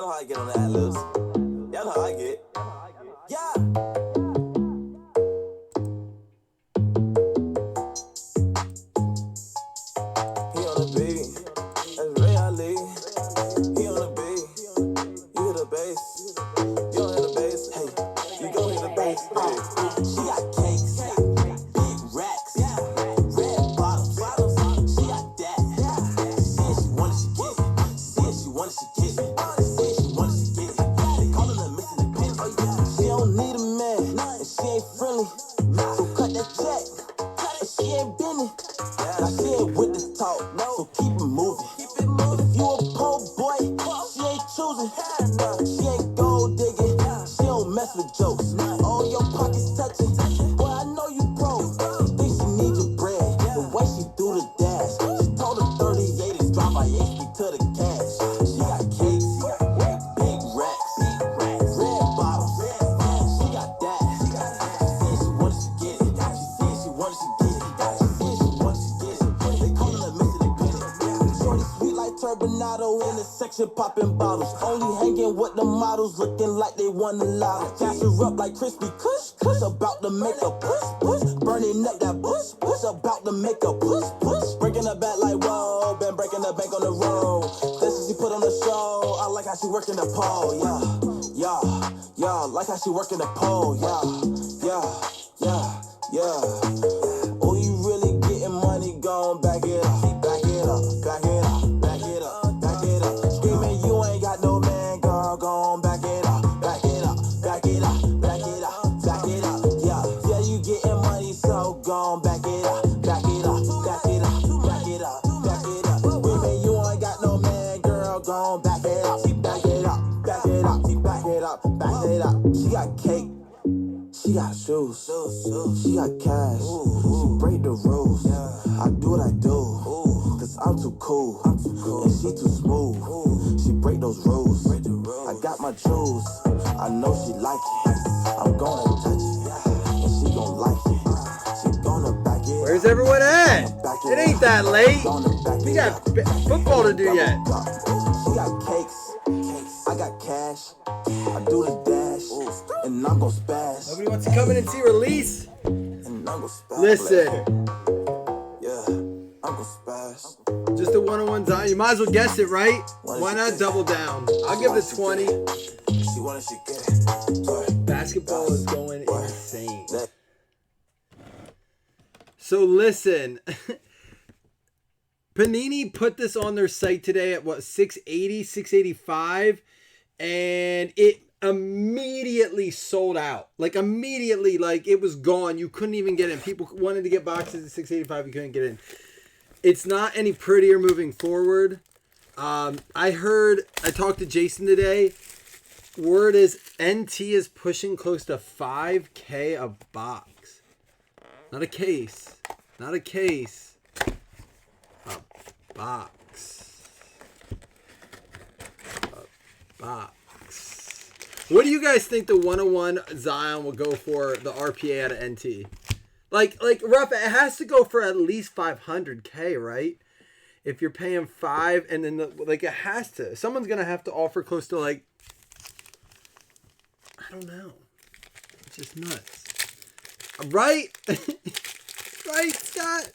know how I get on the ad-libs. Y'all know how I get. Yeah. He on the beat. That's Ray Ali. He on the beat. You hear the bass. You don't hear the bass. Hey, you gon' hear the bass. Hey. She got cakes. Big racks. Red bottoms. She got that. She said she wanted, she get it. She said she wanted, she get it. She said she wanted, she get it. They call her the missing the pen. She don't need a man, and she ain't friendly. So cut that check, and she ain't bending. Now she ain't with the talk, so keep it moving. If you a poor boy, she ain't choosing. She ain't gold digging, she don't mess with jokes. All your pockets touching, boy, I know you broke. Think she need your bread, the way she do the dash. She told her 38 is drive by 8 to the cash. She got cakes, big racks, red bottles. She got that. She said she wanted to get it. She said she wanted to get it. She said she wanted to get it. They call her the missing the penny. Shorty sweet like turbinado in the section popping bottles. Only hanging with the models looking like they won the lotto. Gas her up like crispy kush. About to make a push. Burning up that bush. About to make a push. Breaking her back like whoa. Been breaking the bank on the road. This is she put on the show. I like how she working the pole. Yeah. Like how she working the pole. Yeah. Oh, you really getting money? Gon' back it up. Screaming, you ain't got no man, girl. Gon' back it up. Yeah, you getting money, so gon' back it up. Screaming, you ain't got no man, girl. Gon' back it up. She got cake. She got shoes, she got cash, she break the rules, I do what I do, cause I'm too cool, and she too smooth, she break those rules, I got my jewels, I know she like it, I'm gonna touch it, and she gon' like it, she gonna back it. Where's everyone at? It ain't that late. We got football to do yet. She got cakes, I got cash, I do the dash, and I'm gon' spaz. Nobody wants to come in and see release? And I'm gon' spaz. Listen. Yeah, I'm gon' spaz. Just a one-on-one Zion. You might as well guess it, right? Why not double down? I'll give it a 20. She wanted, she get it. Basketball is going insane. So listen. Panini put this on their site today at what, 680, 685, and it immediately sold out. Like immediately, like it was gone. You couldn't even get in. People wanted to get boxes at 685, you couldn't get in. It's not any prettier moving forward. I talked to Jason today. Word is NT is pushing close to 5K a box. Not a case. Box. What do you guys think the 101 Zion will go for the RPA out of NT? Like rough, it has to go for at least 500K, right? If you're paying 5 and then it has to. Someone's going to have to offer close to I don't know. It's just nuts. Right? Right, Scott?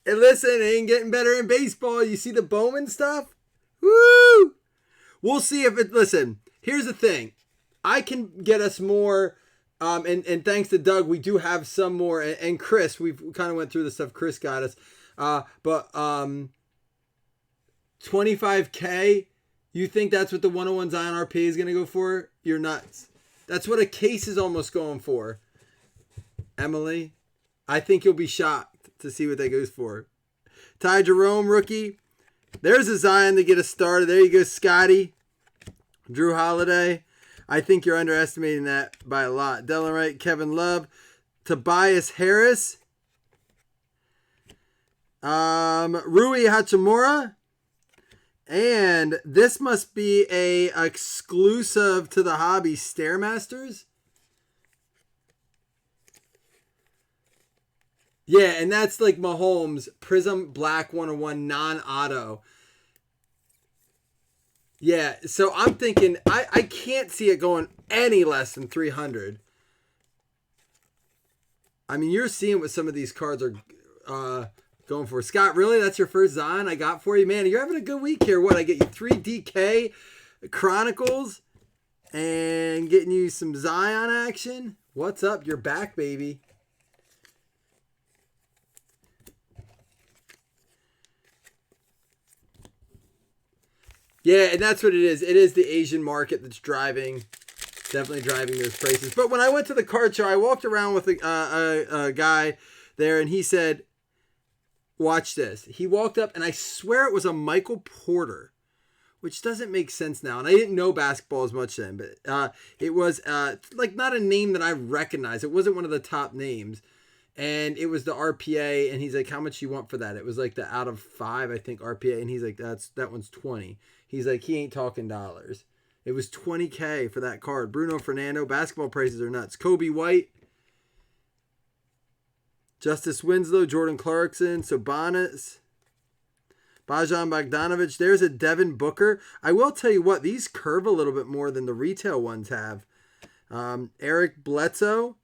And listen, it ain't getting better in baseball. You see the Bowman stuff? Woo! We'll see if it... Listen, here's the thing. I can get us more... And thanks to Doug, we do have some more. And Chris, we've kind of went through the stuff Chris got us. But 25K, you think that's what the 101 Zion RP is going to go for? You're nuts. That's what a case is almost going for. Emily, I think you'll be shocked to see what that goes for. Ty Jerome, rookie. There's a Zion to get us started. There you go, Scotty. Drew Holiday. I think you're underestimating that by a lot. Dylan Wright, Kevin Love. Tobias Harris. Rui Hachimura. And this must be a exclusive to the hobby, Stairmasters. Yeah, and that's like Mahomes, Prism Black 101 non-auto. Yeah, so I'm thinking I can't see it going any less than 300. I mean, you're seeing what some of these cards are going for. Scott, really? That's your first Zion I got for you? Man, you're having a good week here. What, I get you 3 DK Chronicles and getting you some Zion action? What's up? You're back, baby. Yeah, and that's what it is. It is the Asian market that's definitely driving those prices. But when I went to the card show, I walked around with a guy there, and he said, watch this. He walked up, and I swear it was a Michael Porter, which doesn't make sense now. And I didn't know basketball as much then, but it was like not a name that I recognized. It wasn't one of the top names. And it was the RPA, and he's like, how much you want for that? It was like the out of 5, I think, RPA. And he's like, that one's 20. He's like, he ain't talking dollars. It was $20K for that card. Bruno Fernando, basketball prices are nuts. Kobe White, Justice Winslow, Jordan Clarkson, Sabonis, Bojan Bogdanovic. There's a Devin Booker. I will tell you what, these curve a little bit more than the retail ones have. Eric Bledsoe.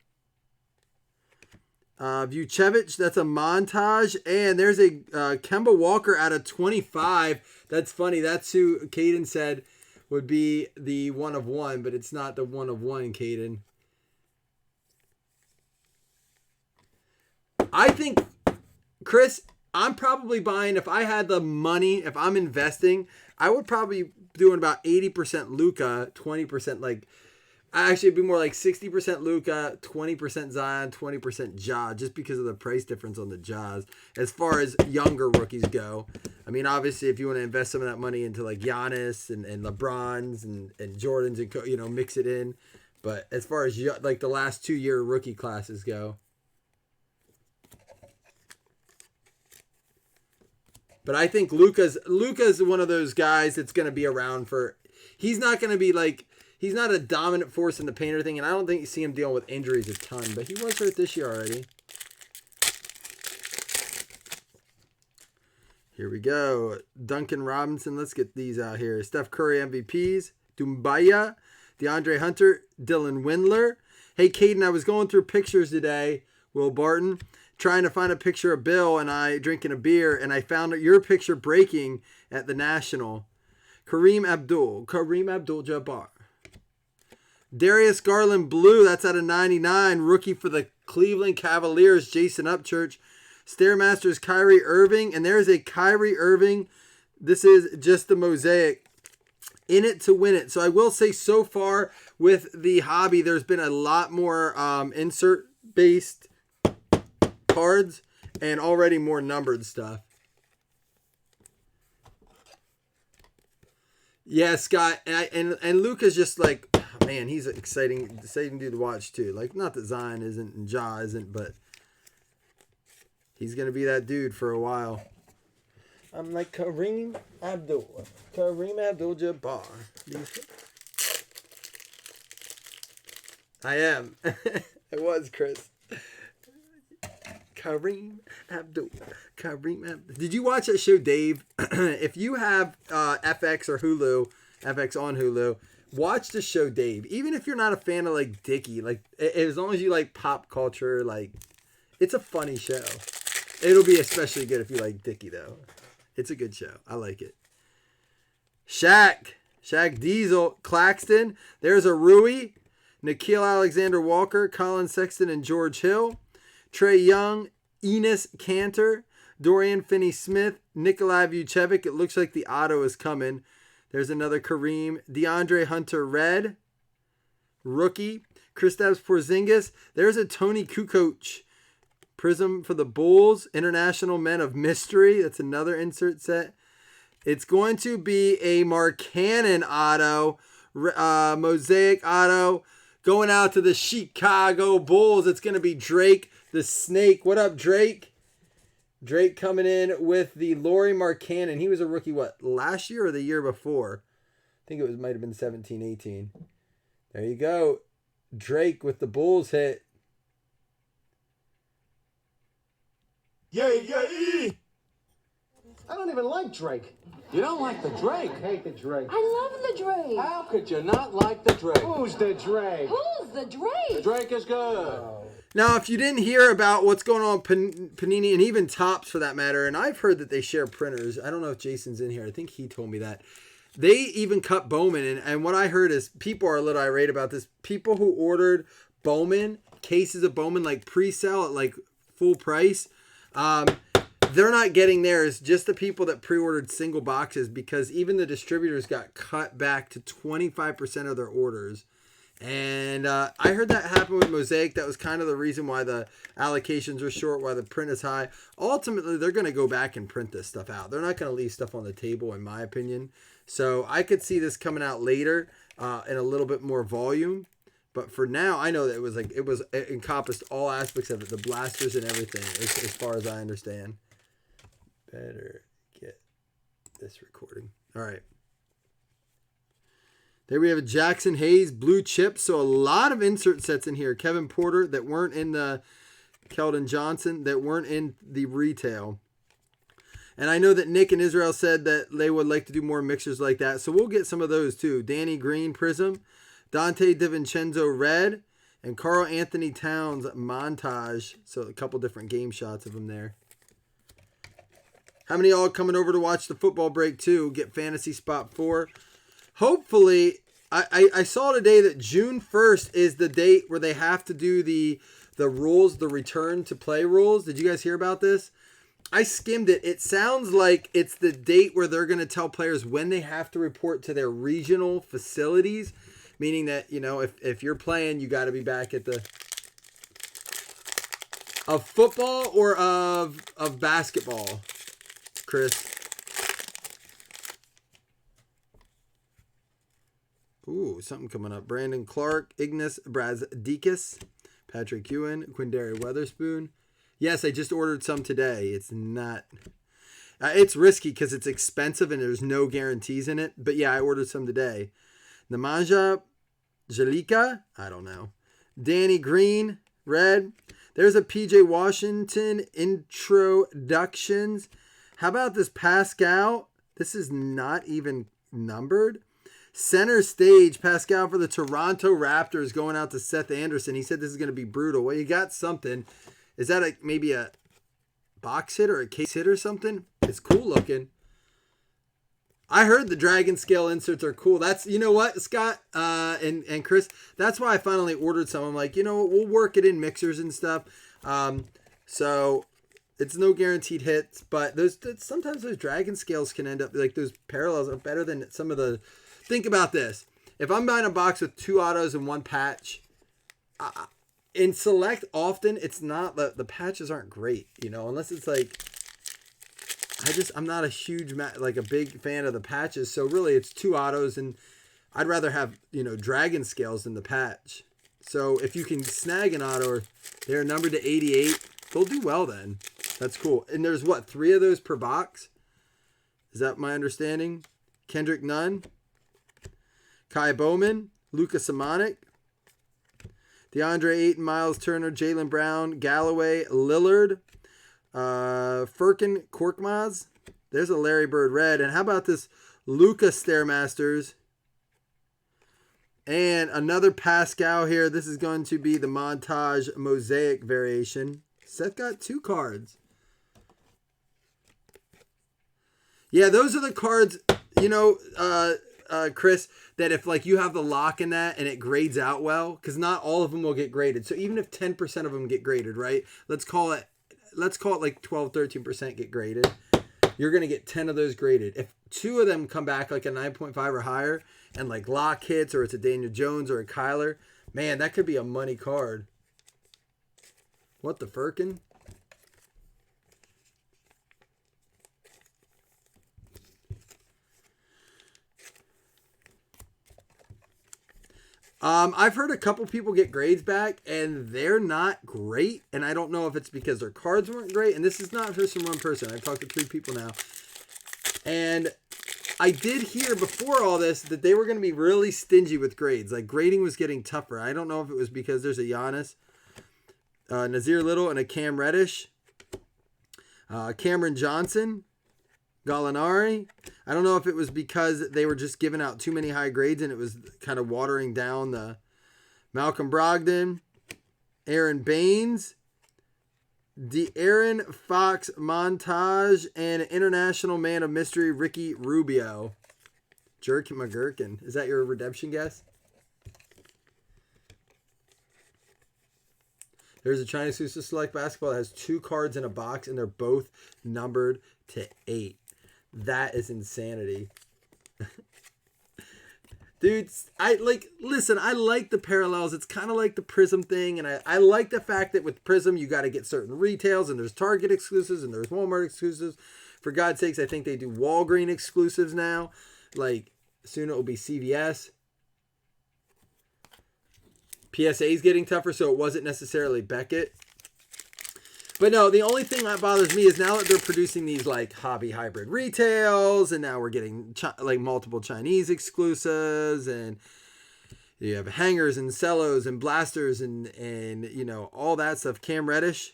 Vucevic, that's a montage. And there's a Kemba Walker out of 25. That's funny. That's who Caden said would be the 1 of 1, but it's not the 1 of 1, Caden. I think, Chris, I'm probably buying, if I had the money, if I'm investing, I would probably doing about 80% Luka, 20% like, actually it'd be more like 60% Luka, 20% Zion, 20% Ja, just because of the price difference on the Ja's. As far as younger rookies go, I mean, obviously, if you want to invest some of that money into like Giannis and LeBrons and Jordans and mix it in, but as far as like the last 2-year rookie classes go. But I think Luka's one of those guys that's going to be around for. He's not going to be like. He's not a dominant force in the paint or anything, and I don't think you see him dealing with injuries a ton, but he was hurt this year already. Here we go. Duncan Robinson. Let's get these out here. Steph Curry MVPs. Doumbaya. DeAndre Hunter. Dylan Windler. Hey, Caden, I was going through pictures today, Will Barton, trying to find a picture of Bill and I drinking a beer, and I found your picture breaking at the National. Kareem Abdul-Jabbar. Darius Garland Blue, that's out of 99. Rookie for the Cleveland Cavaliers, Jason Upchurch. Stairmasters Kyrie Irving. And there's a Kyrie Irving. This is just the mosaic. In it to win it. So I will say so far with the hobby, there's been a lot more insert-based cards and already more numbered stuff. Yeah, Scott. And Luka's just like... Man, he's an exciting dude to watch too. Like, not that Zion isn't and Ja isn't, but he's gonna be that dude for a while. I'm like Kareem Abdul-Jabbar. I am. It was Chris. Kareem Abdul. Did you watch that show, Dave? If you have FX or Hulu, FX on Hulu. Watch the show, Dave. Even if you're not a fan of like Dickie, like as long as you like pop culture, like it's a funny show. It'll be especially good if you like Dickie, though. It's a good show. I like it. Shaq Diesel, Claxton. There's a Rui, Nikhil Alexander-Walker, Colin Sexton, and George Hill. Trae Young, Enes Kanter, Dorian Finney-Smith, Nikolai Vucevic. It looks like the auto is coming. There's another Kareem. DeAndre Hunter Red. Rookie. Kristaps Porzingis. There's a Tony Kukoc. Prism for the Bulls. International Men of Mystery. That's another insert set. It's going to be a Markkanen auto. Mosaic auto. Going out to the Chicago Bulls. It's going to be Drake the Snake. What up, Drake? Drake coming in with the Lauri Markkanen. He was a rookie, last year or the year before? I think it might have been 17-18. There you go. Drake with the Bulls hit. Yay! I don't even like Drake. You don't like the Drake? I hate the Drake. I love the Drake. How could you not like the Drake? Who's the Drake? Who's the Drake? The Drake is good. Now, if you didn't hear about what's going on with Panini and even Topps for that matter, and I've heard that they share printers. I don't know if Jason's in here. I think he told me that. They even cut Bowman. And what I heard is people are a little irate about this. People who ordered Bowman, cases of Bowman, like pre-sale at like full price, they're not getting theirs. Just the people that pre-ordered single boxes, because even the distributors got cut back to 25% of their orders. And I heard that happen with Mosaic. That was kind of the reason why the allocations are short, why the print is high. Ultimately, they're going to go back and print this stuff out. They're not going to leave stuff on the table, in my opinion. So I could see this coming out later in a little bit more volume. But for now, I know that it encompassed all aspects of it, the blasters and everything, as far as I understand. Better get this recording. All right. There we have a Jackson Hayes blue chip. So a lot of insert sets in here. Kevin Porter that weren't in the Keldon Johnson that weren't in the retail. And I know that Nick and Israel said that they would like to do more mixers like that. So we'll get some of those too. Danny Green Prism, Dante DiVincenzo Red, and Carl Anthony Towns Montage. So a couple different game shots of them there. How many of y'all coming over to watch the football break too? Get Fantasy Spot 4. Hopefully, I saw today that June 1st is the date where they have to do the rules, the return to play rules. Did you guys hear about this? I skimmed it. It sounds like it's the date where they're going to tell players when they have to report to their regional facilities, meaning that, you know, if you're playing, you got to be back at the of football or of basketball, Chris. Ooh, something coming up. Brandon Clark, Ignas Brazdeikis, Patrick Ewan, Quindary Weatherspoon. Yes, I just ordered some today. It's not... it's risky because it's expensive and there's no guarantees in it. But yeah, I ordered some today. Nemanja Jalika, I don't know. Danny Green, red. There's a PJ Washington introductions. How about this Pascal? This is not even numbered. Center stage, Pascal for the Toronto Raptors going out to Seth Anderson. He said this is going to be brutal. Well, you got something. Is that maybe a box hit or a case hit or something? It's cool looking. I heard the Dragon Scale inserts are cool. That's, you know what, Scott and Chris, that's why I finally ordered some. I'm like, you know what, we'll work it in mixers and stuff. So it's no guaranteed hits, but sometimes those Dragon Scales can end up, like those parallels are better than some of the... Think about this. If I'm buying a box with 2 autos and 1 patch, in select often, it's not, the patches aren't great, you know, unless it's like, I'm not a huge, like a big fan of the patches. So really it's 2 autos and I'd rather have, you know, Dragon Scales than the patch. So if you can snag an auto or they're numbered to 88, they'll do well then. That's cool. And there's what, 3 of those per box? Is that my understanding? Kendrick Nunn. Kai Bowman, Luka Simonik, DeAndre Ayton, Miles Turner, Jaylen Brown, Galloway, Lillard, Furkan Korkmaz. There's a Larry Bird red. And how about this Luka Stairmasters? And another Pascal here. This is going to be the Montage Mosaic variation. Seth got 2 cards. Yeah, those are the cards, you know, Chris, that if like you have the lock in that and it grades out well, because not all of them will get graded. So even if 10% of them get graded, right? Let's call it like 12, 13% get graded. You're going to get 10 of those graded. If 2 of them come back like a 9.5 or higher and like lock hits or it's a Daniel Jones or a Kyler, man, that could be a money card. What the Furkin? I've heard a couple people get grades back, and they're not great. And I don't know if it's because their cards weren't great. And this is not just from one person. I've talked to 3 people now. And I did hear before all this that they were going to be really stingy with grades. Like, grading was getting tougher. I don't know if it was because there's a Giannis, Nazir Little, and a Cam Reddish. Cameron Johnson. Gallinari. I don't know if it was because they were just giving out too many high grades and it was kind of watering down the Malcolm Brogdon, Aaron Baines, De'Aaron Fox montage, and international man of mystery Ricky Rubio. Jerk McGurkin. Is that your redemption guess? There's a China exclusive select basketball that has 2 cards in a box and they're both numbered to 8. That is insanity. Dude, I like the parallels. It's kind of like the Prism thing, and I like the fact that with Prism you got to get certain retails, and there's Target exclusives and there's Walmart exclusives. For God's sakes, I think they do Walgreens exclusives now. Like soon it will be CVS. PSA is getting tougher, so it wasn't necessarily Beckett. But no, the only thing that bothers me is now that they're producing these like hobby hybrid retails, and now we're getting like multiple Chinese exclusives, and you have hangers and cellos and blasters and you know all that stuff. Cam Reddish,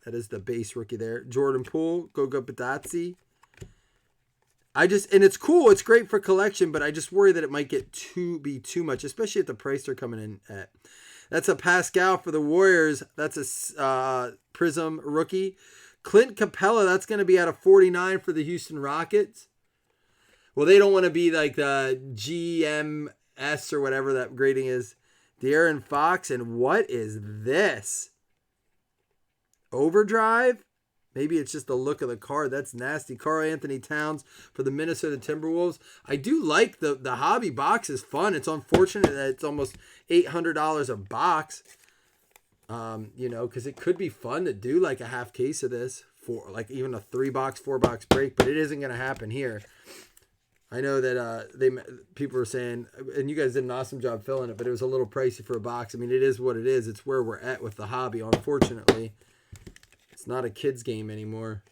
that is the base rookie there. Jordan Poole, Goga Badazzi. And it's cool, it's great for collection, but I just worry that it might get be too much, especially at the price they're coming in at. That's a Pascal for the Warriors. That's a Prism rookie. Clint Capella, that's going to be out of 49 for the Houston Rockets. Well, they don't want to be like the GMS or whatever that grading is. De'Aaron Fox, and what is this? Overdrive? Maybe it's just the look of the card. That's nasty. Karl Anthony Towns for the Minnesota Timberwolves. I do like the hobby box is fun. It's unfortunate that it's almost $800 a box. You know, because it could be fun to do like a half case of this for like even a 3-box, 4-box break, but it isn't going to happen here. I know that people were saying, and you guys did an awesome job filling it, but it was a little pricey for a box. I mean, it is what it is. It's where we're at with the hobby, unfortunately. It's not a kid's game anymore.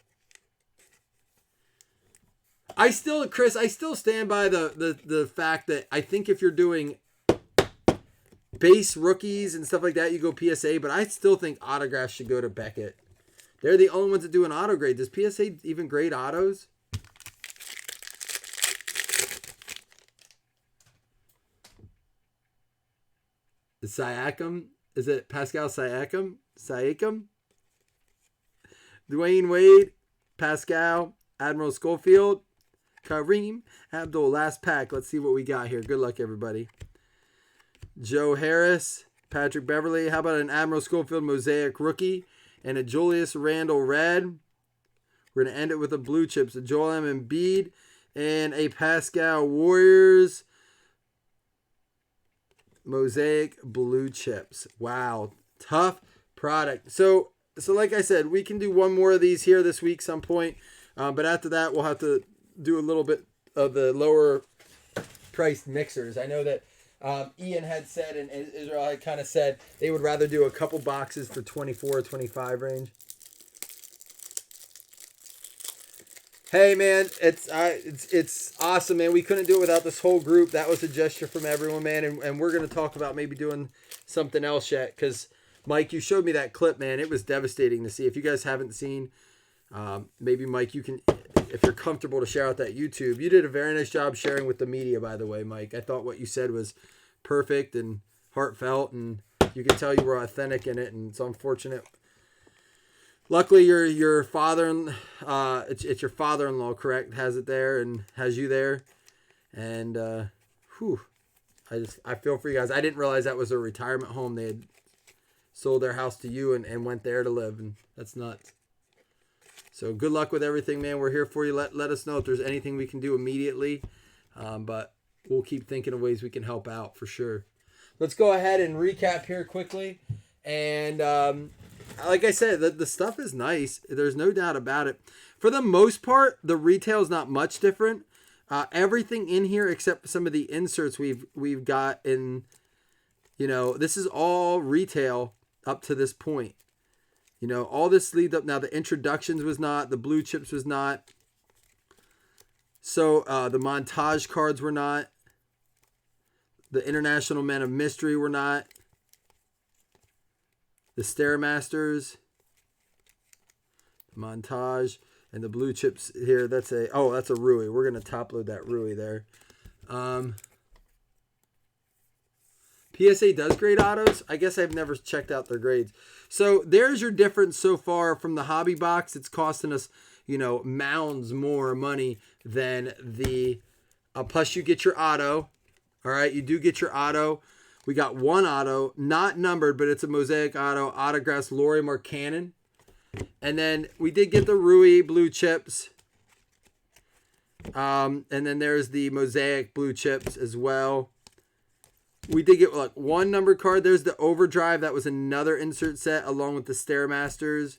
Chris, I still stand by the fact that I think if you're doing base rookies and stuff like that, you go PSA, but I still think autographs should go to Beckett. They're the only ones that do an auto grade. Does PSA even grade autos? The Siakam? Is it Pascal Siakam? Siakam? Dwayne Wade, Pascal, Admiral Schofield, Kareem Abdul, last pack. Let's see what we got here. Good luck, everybody. Joe Harris, Patrick Beverly. How about an Admiral Schofield Mosaic rookie and a Julius Randle red? We're going to end it with a blue chips, a Joel Embiid and a Pascal Warriors Mosaic blue chips. Wow, tough product. So like I said, we can do one more of these here this week some point. But after that, we'll have to do a little bit of the lower priced mixers. I know that Ian had said and Israel had kind of said they would rather do a couple boxes for 24 or 25 range. Hey, man, it's awesome, man. We couldn't do it without this whole group. That was a gesture from everyone, man. And we're going to talk about maybe doing something else yet because Mike, you showed me that clip, man. It was devastating to see. If you guys haven't seen, maybe Mike, you can, if you're comfortable to share out that YouTube. You did a very nice job sharing with the media, by the way, Mike. I thought what you said was perfect and heartfelt, and you could tell you were authentic in it, and it's unfortunate. Luckily, your father, it's your father-in-law, correct? Has it there and has you there, and I feel for you guys. I didn't realize that was a retirement home. They had sold their house to you and went there to live, and that's nuts. So good luck with everything, man. We're here for you. Let us know if there's anything we can do immediately, but we'll keep thinking of ways we can help out for sure. Let's go ahead and recap here quickly. And like I said, the stuff is nice. There's no doubt about it. For the most part, the retail is not much different. Everything in here except some of the inserts we've got in, this is all retail up to this point. All this leads up. Now, the introductions was not. The blue chips was not. So, the montage cards were not. The International Men of Mystery were not. The Stairmasters. Montage. And the blue chips here, that's a Rui. We're going to top load that Rui there. PSA does grade autos. I guess I've never checked out their grades. So there's your difference so far from the hobby box. It's costing us, mounds more money than the, plus you get your auto. All right, you do get your auto. We got one auto, not numbered, but it's a Mosaic auto, autographs Laurie Markkanen. And then we did get the Rui blue chips. And then there's the Mosaic blue chips as well. We did get like one numbered card. There's the Overdrive. That was another insert set along with the Stairmasters,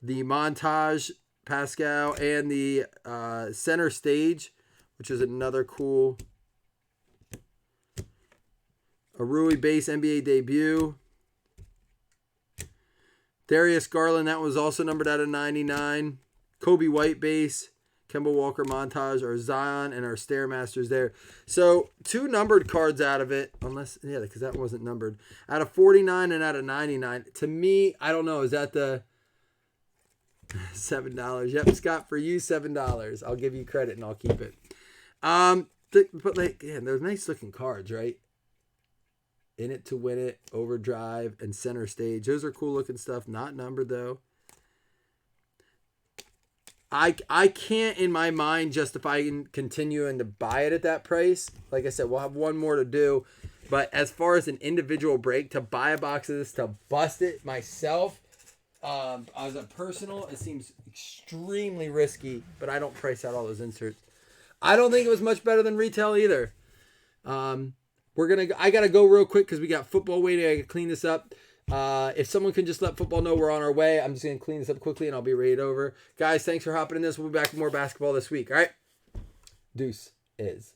the Montage Pascal, and the Center Stage, which is another cool. A Rui base NBA debut. Darius Garland, that was also numbered out of 99. Kobe White base. Kemba Walker montage, our Zion, and our Stairmasters there. So 2 numbered cards out of it, because that wasn't numbered. Out of 49 and out of 99. To me, I don't know. Is that the $7? Yep, Scott, for you, $7. I'll give you credit and I'll keep it. But they're nice looking cards, right? In It to Win It, Overdrive, and Center Stage. Those are cool looking stuff. Not numbered though. I can't in my mind justify continuing to buy it at that price. Like I said, we'll have one more to do. But as far as an individual break, to buy a box of this, to bust it myself, as a personal, it seems extremely risky. But I don't price out all those inserts. I don't think it was much better than retail either. I gotta go real quick because we got football waiting. I gotta clean this up. If someone can just let football know we're on our way, I'm just going to clean this up quickly and I'll be right over. Guys, thanks for hopping in this. We'll be back with more basketball this week. All right. Deuce is.